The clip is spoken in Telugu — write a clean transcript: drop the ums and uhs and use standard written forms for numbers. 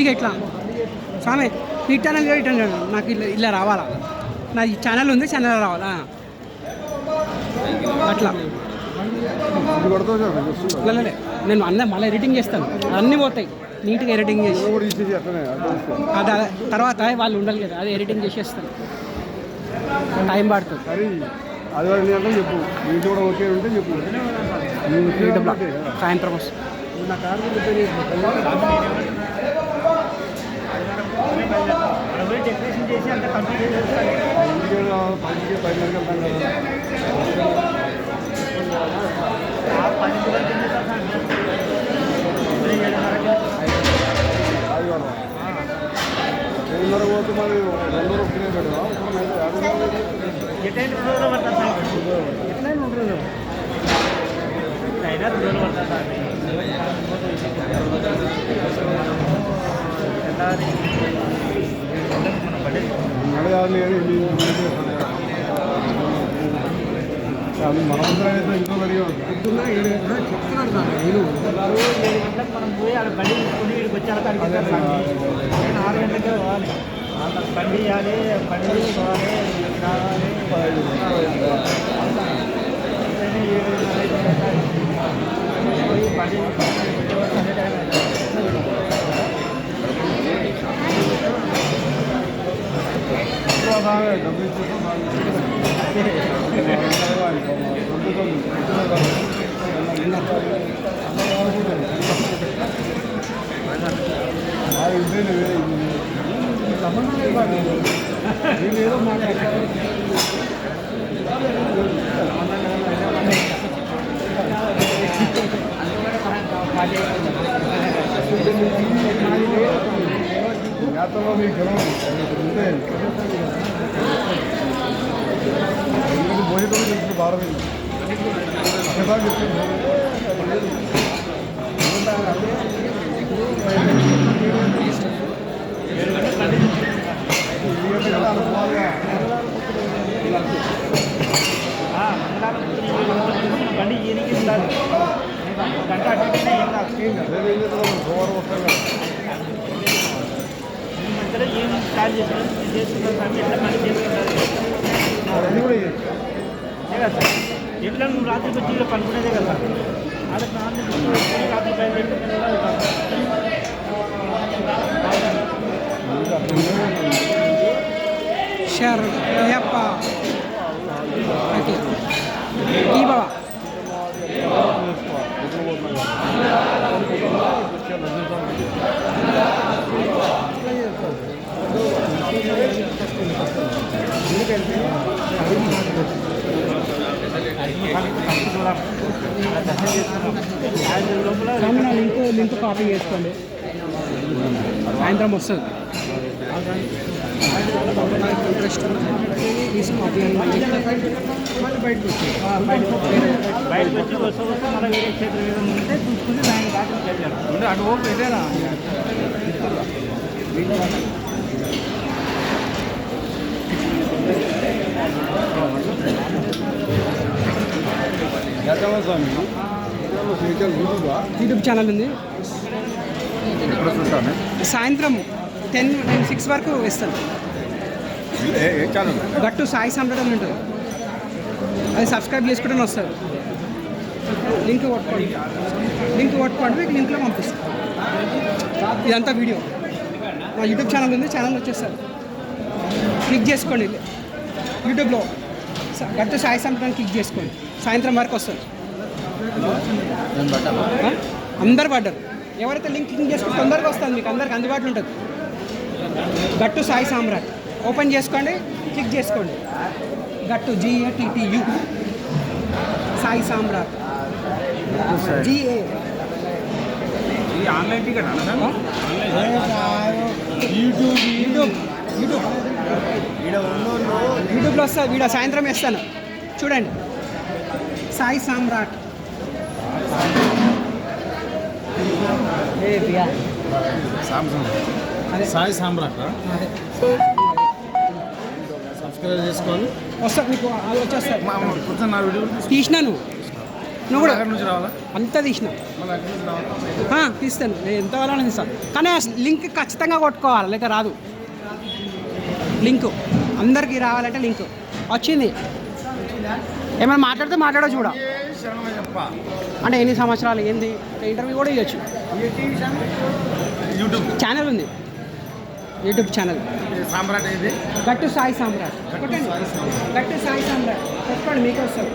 కొద్దిగా ఇట్లా స్వామి ఈ ఛానల్ ఇట్లా నాకు ఇలా రావాలా, నా ఈ ఛానల్ ఉంది, ఛానల్ రావాలా అట్లా. నేను అన్నీ మళ్ళీ ఎడిటింగ్ చేస్తాను, అన్నీ పోతాయి నీట్గా ఎడిటింగ్ చేసి. అది తర్వాత వాళ్ళు ఉండాలి కదా, అది ఎడిటింగ్ చేసేస్తాను, టైం పడుతుంది. సాయంత్రం వస్తుంది. డెకరేషన్ చేసి అంతా కంప్లీట్ చేస్తారు. పోతే మరి 2 రోజులు ఎట్లయినా 2 రోజులు పడతా సార్, ఎట్లయినా 2 రోజులు అయినా 2 రోజులు పడతా సార్. మన బడ్డే మనమందరం ఇంట్లో చెప్తున్నా 7 గంటలకు చెప్తున్నాడు సార్. నేను 7 గంటలకు మనం పోయి అక్కడ బండి తీసుకుని ఇక్కడికి వచ్చాక నేను 6 గంటలకే పోవాలి. బండి ఇవ్వాలి, బండి పోవాలి, రావాలి. 7 పోయి బండి అదే టైం ఏదో మాట్లాడతారు. యాత్రలో మీకు గెలవండి భోజనం తెలుసు భారత బండి ఈయనకి ఉండాలి. గంట అడ్డనే ఏం కాదు. మధ్యలో ఏం స్టార్ట్ చేస్తున్నాం చేస్తున్నాం ఎట్లా పని చేసుకుంటారు కదా సార్. ఎట్లా నువ్వు రాత్రికి వచ్చి ఇలా పనుకునేదే కదా సార్. రాత్రి షేర్ అయ్యప్ప ఈ బాబా లింక్ కాపీ చేసుకోండి, సాయంత్రం వస్తుంది. ఇంట్రెస్ట్ తీసి కాపీ బయటకు వచ్చి వస్తూ మన వేరే క్షేత్రం ఏదైనా ఉంటే చూసుకుని దానికి దాటి చెప్పారు. అటు ఓపెన్ పెట్టారా యూట్యూబ్ ఛానల్ ఉంది. సాయంత్రం 6 వరకు ఇస్తాను. గట్టు సాయి సామ్రాట్ అని ఉంటుంది, అది సబ్స్క్రైబ్ చేసుకుంటే వస్తుంది. లింక్ కొట్టుకోండి మీకు లింక్లో పంపిస్తాను. ఇదంతా వీడియో నా యూట్యూబ్ ఛానల్ ఉంది, ఛానల్ వచ్చేస్తారు, క్లిక్ చేసుకోండి. యూట్యూబ్లో గట్టు సాయి సామ్రాట్ క్లిక్ చేసుకోండి, సాయంత్రం వరకు వస్తుంది. అందరు పడ్డారు. ఎవరైతే లింక్ క్లిక్ చేసుకుంటే తొందరగా వస్తుంది, మీకు అందరికి అందుబాటులో ఉంటుంది. గట్టు సాయి సామ్రాట్ ఓపెన్ చేసుకోండి, క్లిక్ చేసుకోండి. గట్టు GATTU సాయి సామ్రాట్ GA ఆన్లైన్ టికెట్ యూట్యూబ్లో వస్తుంది వీడియో, సాయంత్రం వేస్తాను చూడండి. సాయి సామ్రాట్ అదే సాయి సామ్రాట్ అదే సబ్స్క్రైబ్ చేసుకోవాలి. వస్తుంది మీకు, అది వచ్చేస్తుంది. నా వీడియో తీసినాను నువ్వు కూడా అక్కడి నుంచి రావాలా అంతా తీసిన మళ్ళీ అక్కడి నుంచి రావాలా తీస్తాను, నేను ఎంత కావాలని తీస్తాను. కానీ ఆ లింక్ ఖచ్చితంగా కొట్టుకోవాలి, లేక రాదు. లింకు అందరికీ రావాలంటే లింక్ వచ్చింది. ఏమైనా మాట్లాడితే మాట్లాడవచ్చు కూడా. అంటే ఎన్ని సంవత్సరాలు ఏంది ఇంటర్వ్యూ కూడా ఇవ్వచ్చు. యూట్యూబ్ ఛానల్ ఉంది, యూట్యూబ్ ఛానల్ సామ్రాట్ ఇది గట్టు సాయి సామ్రాట్. కొట్టండి గట్టు సాయి సామ్రాట్ కొట్టుకోండి, మీకే వస్తుంది.